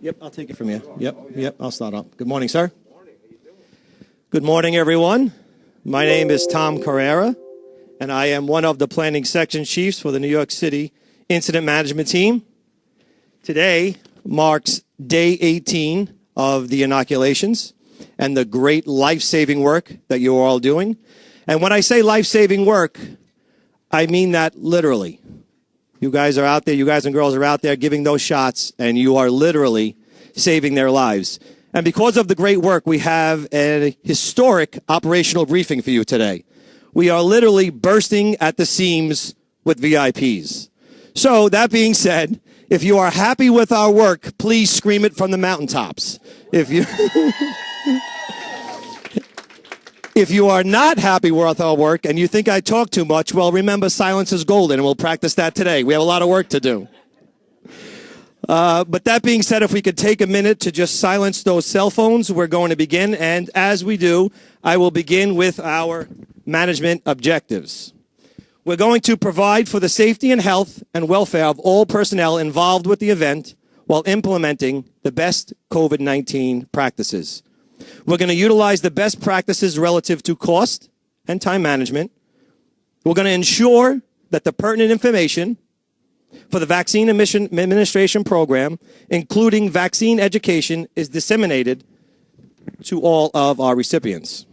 Yep, I'll take it from you. Yep, I'll start off. Good morning, sir. Good morning, everyone. My name is Tom Carrera, and I am one of the planning section chiefs for the New York City Incident Management Team. Today marks day 18 of the inoculations and the great life-saving work that you are all doing. And when I say life-saving work, I mean that literally. You guys are out there, you guys and girls are out there giving those shots, and you are literally saving their lives. And because of the great work, we have a historic operational briefing for you today. We are literally bursting at the seams with VIPs. So that being said, if you are happy with our work, please scream it from the mountaintops. If you are not happy with our work and you think I talk too much, well, remember, silence is golden, and we'll practice that today. We have a lot of work to do. But that being said, if we could take a minute to just silence those cell phones, we're going to begin. And as we do, I will begin with our management objectives. We're going to provide for the safety and health and welfare of all personnel involved with the event while implementing the best COVID-19 practices. We're going to utilize the best practices relative to cost and time management. We're going to ensure that the pertinent information for the vaccine administration program, including vaccine education, is disseminated to all of our recipients.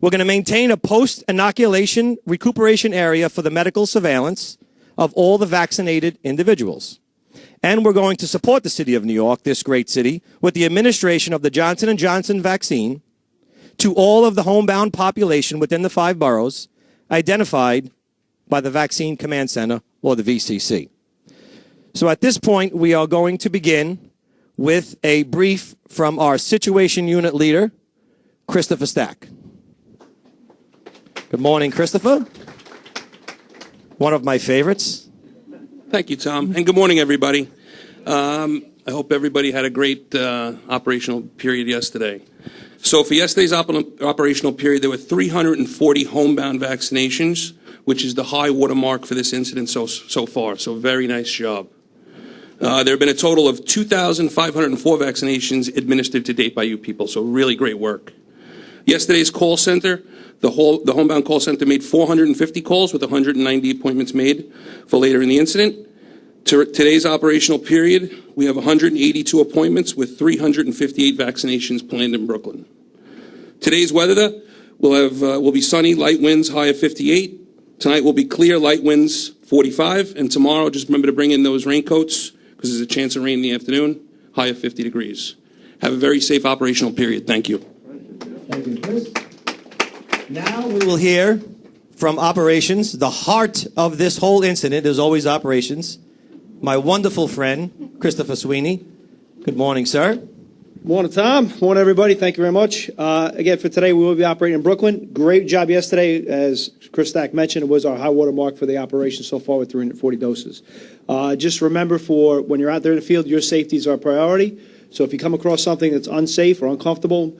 We're going to maintain a post-inoculation recuperation area for the medical surveillance of all the vaccinated individuals. And we're going to support the city of New York, this great city, with the administration of the Johnson & Johnson vaccine to all of the homebound population within the 5 boroughs identified by the Vaccine Command Center, or the VCC. So at this point, we are going to begin with a brief from our Situation Unit Leader, Christopher Stack. Good morning, Christopher. One of my favorites. Thank you, Tom. And good morning, everybody. I hope everybody had a great operational period yesterday. So for yesterday's operational period, there were 340 homebound vaccinations, which is the high watermark for this incident so far. So very nice job. There have been a total of 2,504 vaccinations administered to date by you people. So really great work. Yesterday's call center, the homebound call center made 450 calls with 190 appointments made for later in the incident. Today's operational period, we have 182 appointments with 358 vaccinations planned in Brooklyn. Today's weather will be sunny, light winds, high of 58. Tonight will be clear, light winds, 45. And tomorrow, just remember to bring in those raincoats because there's a chance of rain in the afternoon, high of 50 degrees. Have a very safe operational period. Thank you. Thank you, Chris. Now we will hear from operations. The heart of this whole incident is always operations. My wonderful friend, Christopher Sweeney. Good morning, sir. Morning, Tom. Morning, everybody. Thank you very much. Again, for today, we will be operating in Brooklyn. Great job yesterday. As Chris Stack mentioned, it was our high water mark for the operation so far with 340 doses. Just remember, for when you're out there in the field, your safety is our priority. So if you come across something that's unsafe or uncomfortable,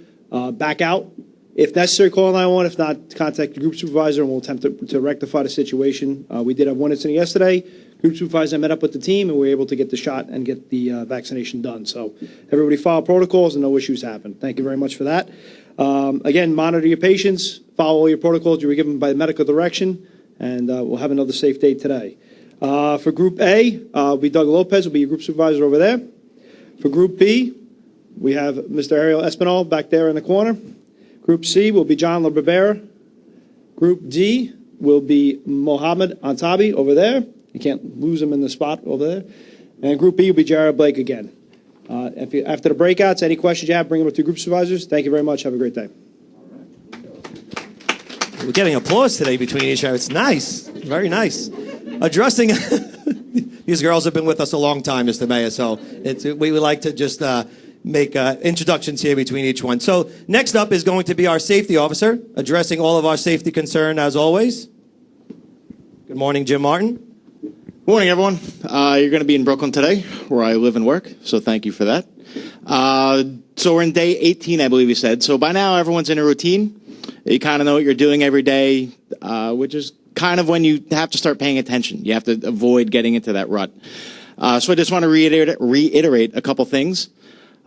back out. If necessary, call 911. If not, contact the group supervisor and we'll attempt to rectify the situation. We did have one incident yesterday. Group supervisor met up with the team and we were able to get the shot and get the vaccination done. So everybody follow protocols and no issues happen. Thank you very much for that. Again, monitor your patients, follow all your protocols you were given by medical direction, and we'll have another safe day today. For Group A, will be Doug Lopez, will be your group supervisor over there. For Group B, we have Mr. Ariel Espinal back there in the corner. Group C will be John LaBarbera. Group D will be Mohammed Antabi over there. You can't lose him in the spot over there. And Group B will be Jared Blake again. After the breakouts, any questions you have, bring them up to group supervisors. Thank you very much. Have a great day. We're getting applause today between each other. It's nice. Very nice. Addressing... These girls have been with us a long time, Mr. Mayor, so we would like to just make introductions here between each one. So next up is going to be our safety officer, addressing all of our safety concern as always. Good morning, Jim Martin. Morning, everyone. You're going to be in Brooklyn today, where I live and work, so thank you for that. So we're in day 18, I believe you said. So by now, everyone's in a routine. You kind of know what you're doing every day, which is kind of when you have to start paying attention. You have to avoid getting into that rut. So I just want to reiterate a couple things.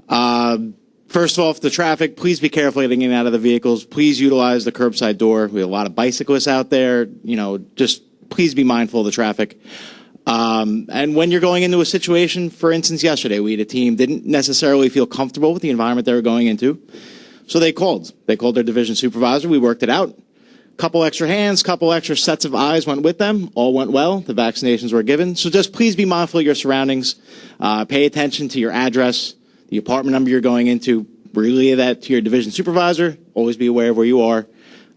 First off, the traffic, please be careful getting in and out of the vehicles. Please utilize the curbside door. We have a lot of bicyclists out there. Just please be mindful of the traffic. And when you're going into a situation, for instance, yesterday, we had a team didn't necessarily feel comfortable with the environment they were going into. So they called. They called their division supervisor. We worked it out. Couple extra hands, couple extra sets of eyes went with them. All went well. The vaccinations were given. So just please be mindful of your surroundings. Pay attention to your address, the apartment number you're going into. Relay that to your division supervisor. Always be aware of where you are.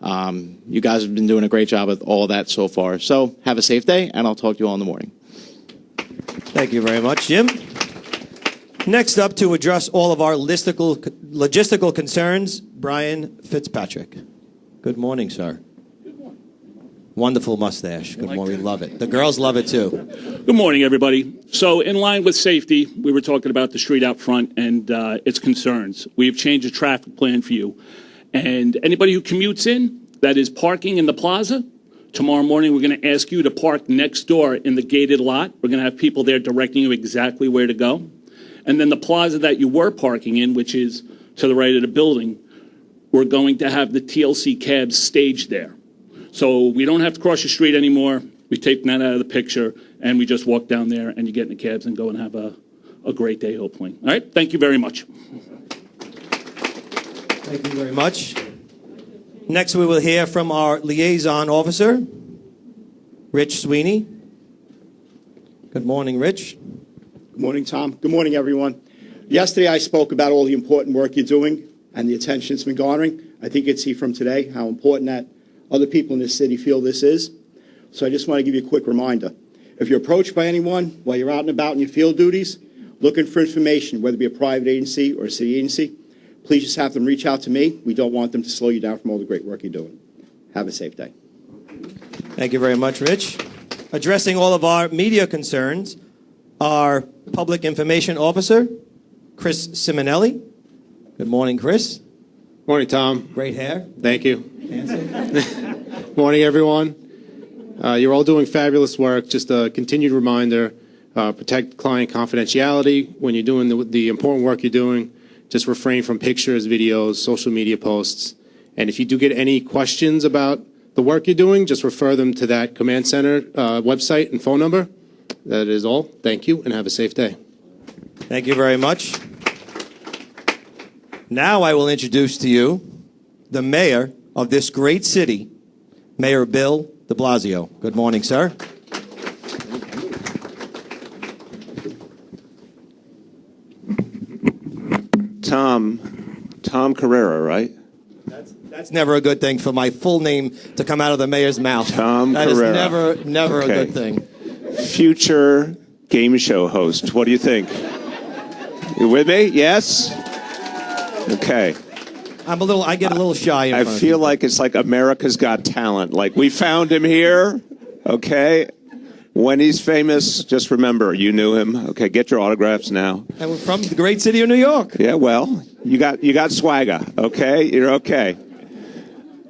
You guys have been doing a great job with all of that so far. So have a safe day, and I'll talk to you all in the morning. Thank you very much, Jim. Next up to address all of our logistical concerns, Brian Fitzpatrick. Good morning, sir. Good morning. Wonderful mustache. Good morning. We love it. The girls love it too. Good morning, everybody. So in line with safety, we were talking about the street out front and its concerns. We've changed the traffic plan for you. And anybody who commutes in, that is parking in the plaza, tomorrow morning we're going to ask you to park next door in the gated lot. We're going to have people there directing you exactly where to go. And then the plaza that you were parking in, which is to the right of the building, we're going to have the TLC cabs staged there. So we don't have to cross the street anymore. We take that out of the picture, and we just walk down there, and you get in the cabs and go and have a great day, hopefully. All right? Thank you very much. Thank you very much. Next, we will hear from our liaison officer, Rich Sweeney. Good morning, Rich. Good morning, Tom. Good morning, everyone. Yesterday, I spoke about all the important work you're doing and the attention it's been garnering. I think you can see from today how important that other people in this city feel this is. So I just want to give you a quick reminder. If you're approached by anyone while you're out and about in your field duties, looking for information, whether it be a private agency or a city agency, please just have them reach out to me. We don't want them to slow you down from all the great work you're doing. Have a safe day. Thank you very much, Rich. Addressing all of our media concerns, our Public Information Officer, Chris Simonelli. Good morning, Chris. Morning, Tom. Great hair. Thank you. Handsome. Morning, everyone. You're all doing fabulous work. Just a continued reminder, protect client confidentiality. When you're doing the important work you're doing, just refrain from pictures, videos, social media posts. And if you do get any questions about the work you're doing, just refer them to that command center website and phone number. That is all. Thank you, and have a safe day. Thank you very much. Now I will introduce to you the mayor of this great city, Mayor Bill de Blasio. Good morning, sir. Tom Carrera, right? That's never a good thing for my full name to come out of the mayor's mouth. Tom That Carrera. is never Okay. a good thing. Future game show host. What do you think? You with me? Yes? Okay. I get a little shy in I front of feel people. like it's like America's Got Talent. Like, we found him here, okay? When he's famous, just remember, you knew him. Okay, get your autographs now. And we're from the great city of New York. Yeah, well, you got swagger, okay? You're okay.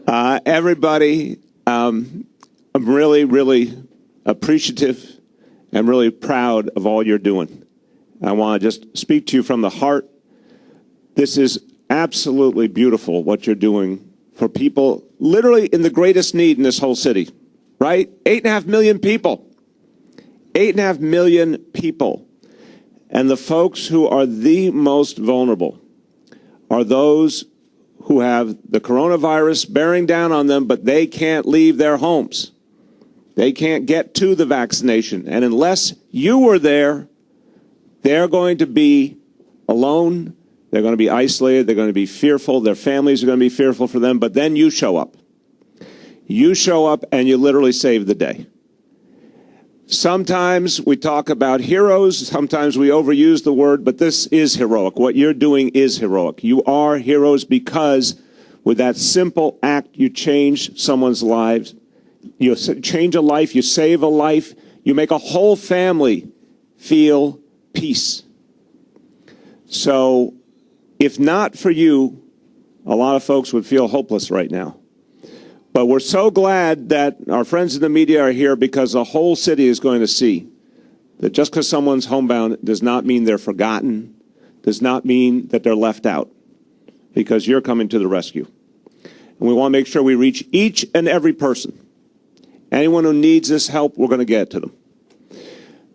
Everybody, I'm really, really appreciative and really proud of all you're doing. I want to just speak to you from the heart. This is absolutely beautiful what you're doing for people literally in the greatest need in this whole city, right? 8.5 million people. 8.5 million people. And the folks who are the most vulnerable are those who have the coronavirus bearing down on them, but they can't leave their homes. They can't get to the vaccination. And unless you were there, they're going to be alone. They're going to be isolated. They're going to be fearful. Their families are going to be fearful for them. But then you show up. You show up and you literally save the day. Sometimes we talk about heroes. Sometimes we overuse the word, but this is heroic. What you're doing is heroic. You are heroes because with that simple act, you change someone's lives. You change a life. You save a life. You make a whole family feel peace. So if not for you, a lot of folks would feel hopeless right now. But we're so glad that our friends in the media are here because the whole city is going to see that just because someone's homebound does not mean they're forgotten, does not mean that they're left out, because you're coming to the rescue. And we want to make sure we reach each and every person. Anyone who needs this help, we're going to get it to them.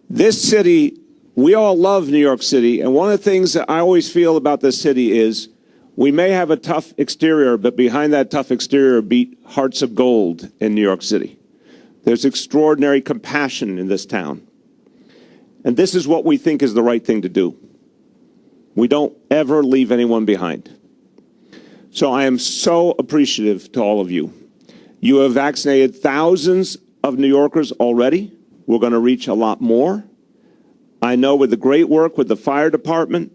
This city, we all love New York City, and one of the things that I always feel about this city is we may have a tough exterior, but behind that tough exterior beat hearts of gold in New York City. There's extraordinary compassion in this town. And this is what we think is the right thing to do. We don't ever leave anyone behind. So I am so appreciative to all of you. You have vaccinated thousands of New Yorkers already. We're going to reach a lot more. I know with the great work with the fire department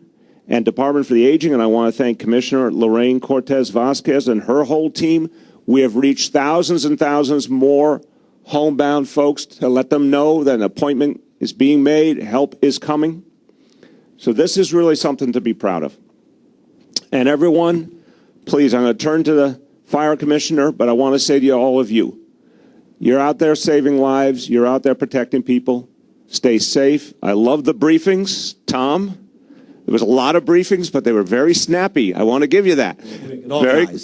and Department for the Aging, and I want to thank Commissioner Lorraine Cortez Vasquez and her whole team, we have reached thousands and thousands more homebound folks to let them know that an appointment is being made, help is coming. So this is really something to be proud of. And everyone, please, I'm going to turn to the fire commissioner, but I want to say to you, all of you, you're out there saving lives, you're out there protecting people. Stay safe. I love the briefings, Tom. There was a lot of briefings, but they were very snappy. I want to give you that.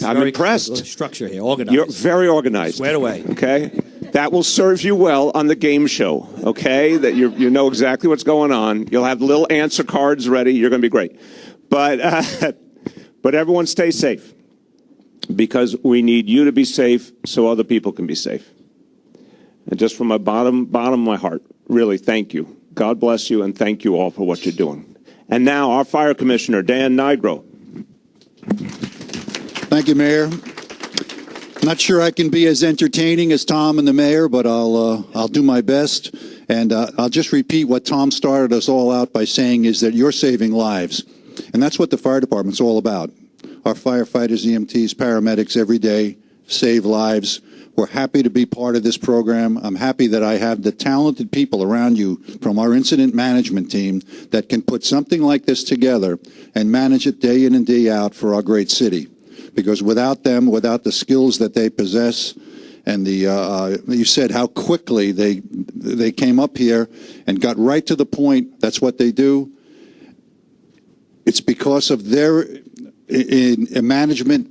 I'm impressed. Structure here, organized. You're very organized. Squared away. Okay? That will serve you well on the game show, okay? That you know exactly what's going on. You'll have little answer cards ready. You're going to be great. But everyone stay safe, because we need you to be safe so other people can be safe. And just from my bottom of my heart, really thank you. God bless you, and thank you all for what you're doing. And now our fire commissioner, Dan Nigro. Thank you, Mayor. Not sure I can be as entertaining as Tom and the mayor, but I'll do my best. And I'll just repeat what Tom started us all out by saying, is that you're saving lives. And that's what the fire department's all about. Our firefighters, EMTs, paramedics every day save lives. We're happy to be part of this program. I'm happy that I have the talented people around you from our incident management team that can put something like this together and manage it day in and day out for our great city. Because without them, without the skills that they possess, and you said how quickly they came up here and got right to the point. That's what they do. It's because of their management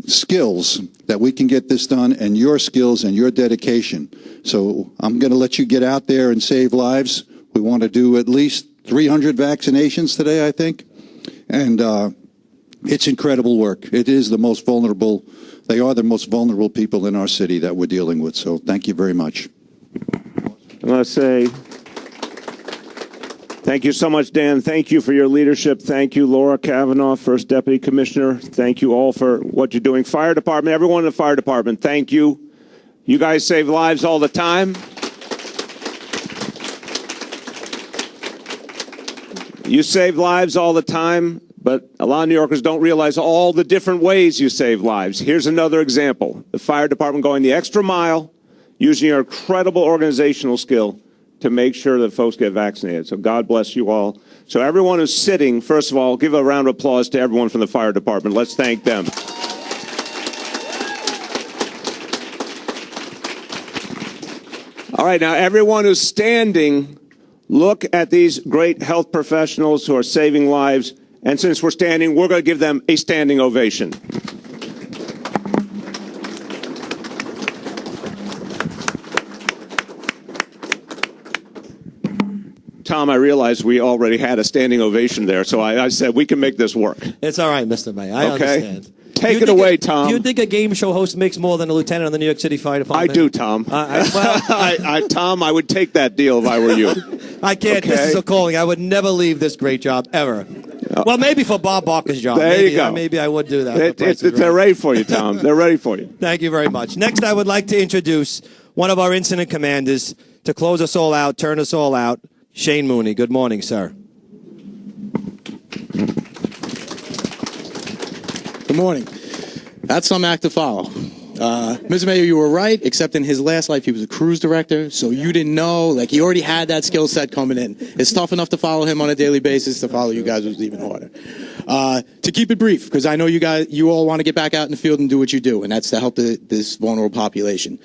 skills that we can get this done, and your skills and your dedication. So I'm going to let you get out there and save lives. We want to do at least 300 vaccinations today, I think. And it's incredible work. It is the most vulnerable. They are the most vulnerable people in our city that we're dealing with. So thank you very much. I want to say thank you so much, Dan. Thank you for your leadership. Thank you, Laura Kavanaugh, First Deputy Commissioner. Thank you all for what you're doing. Fire Department, everyone in the fire department, thank you. You guys save lives all the time. You save lives all the time, but a lot of New Yorkers don't realize all the different ways you save lives. Here's another example. The fire department going the extra mile, using your incredible organizational skill to make sure that folks get vaccinated. So God bless you all. So everyone who's sitting, first of all, give a round of applause to everyone from the fire department. Let's thank them. All right, now everyone who's standing, look at these great health professionals who are saving lives. And since we're standing, we're going to give them a standing ovation. Tom, I realized we already had a standing ovation there, so I said we can make this work. It's all right, Mr. Mayor. I understand. Take it away, Tom. Do you think a game show host makes more than a lieutenant on the New York City Fire Department? I do, Tom. Tom, I would take that deal if I were you. I can't. Okay. This is a calling. I would never leave this great job, ever. Well, maybe for Bob Barker's job. There you go. Maybe I would do that. They're ready for you, Tom. They're ready for you. Thank you very much. Next, I would like to introduce one of our incident commanders to close us all out, turn us all out, Shane Mooney. Good morning, sir. Good morning. That's some act to follow. Mr. Mayor, you were right, except in his last life, he was a cruise director, so you didn't know, like, he already had that skill set coming in. It's tough enough to follow him on a daily basis. To follow you guys was even harder. To keep it brief, because I know you all want to get back out in the field and do what you do, and that's to help this vulnerable population.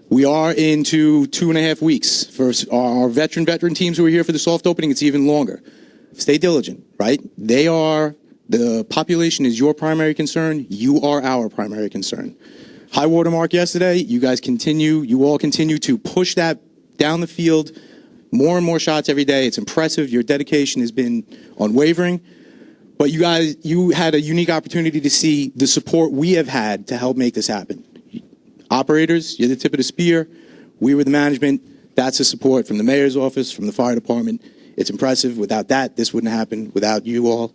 We are into 2.5 weeks. For our veteran teams who are here for the soft opening, it's even longer. stay diligent, right? The population is your primary concern. You are our primary concern. High watermark yesterday. You all continue to push that down the field. More and more shots every day. It's impressive. Your dedication has been unwavering. But you had a unique opportunity to see the support we have had to help make this happen. Operators, you're the tip of the spear. We were the management. That's the support from the mayor's office, from the fire department. It's impressive. Without that, this wouldn't happen. Without you all,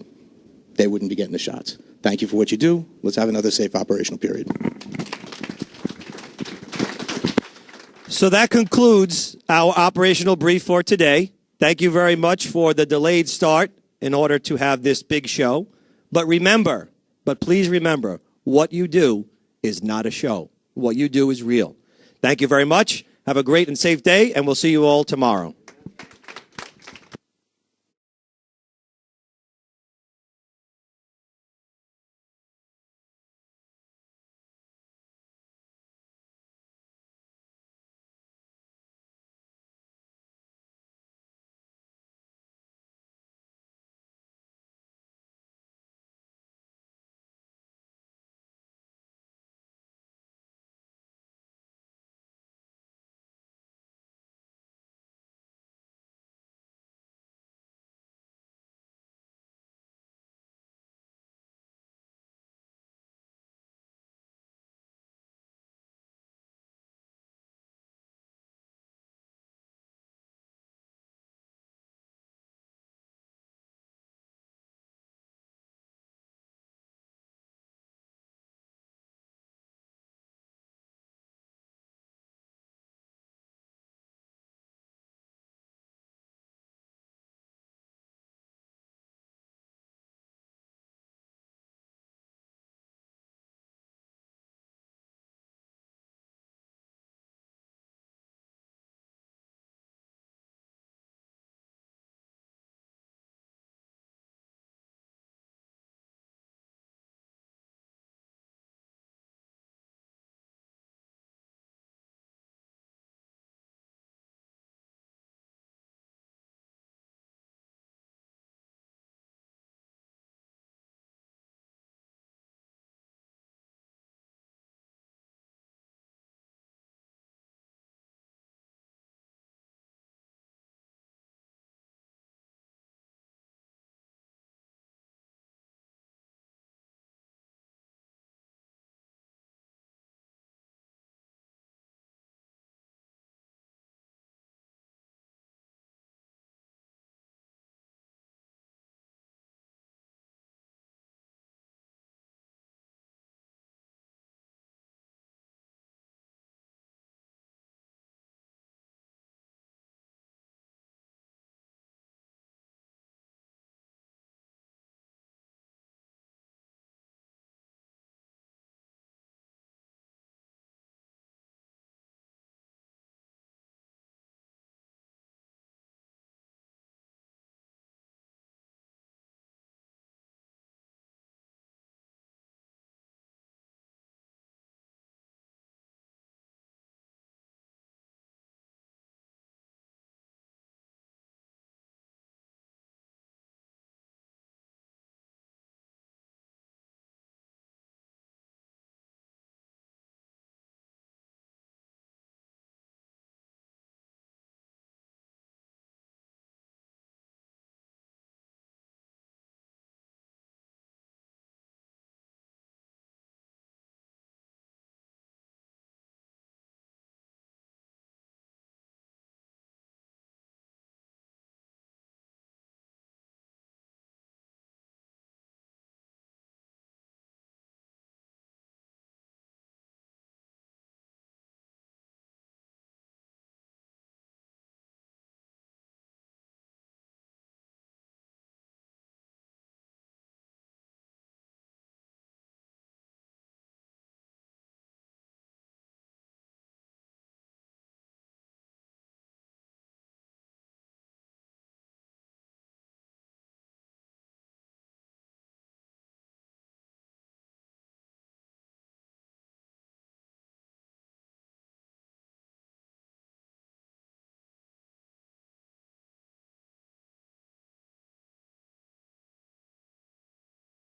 they wouldn't be getting the shots. Thank you for what you do. Let's have another safe operational period. So that concludes our operational brief for today. Thank you very much for the delayed start in order to have this big show. But please remember, what you do is not a show. What you do is real. Thank you very much. Have a great and safe day, and we'll see you all tomorrow.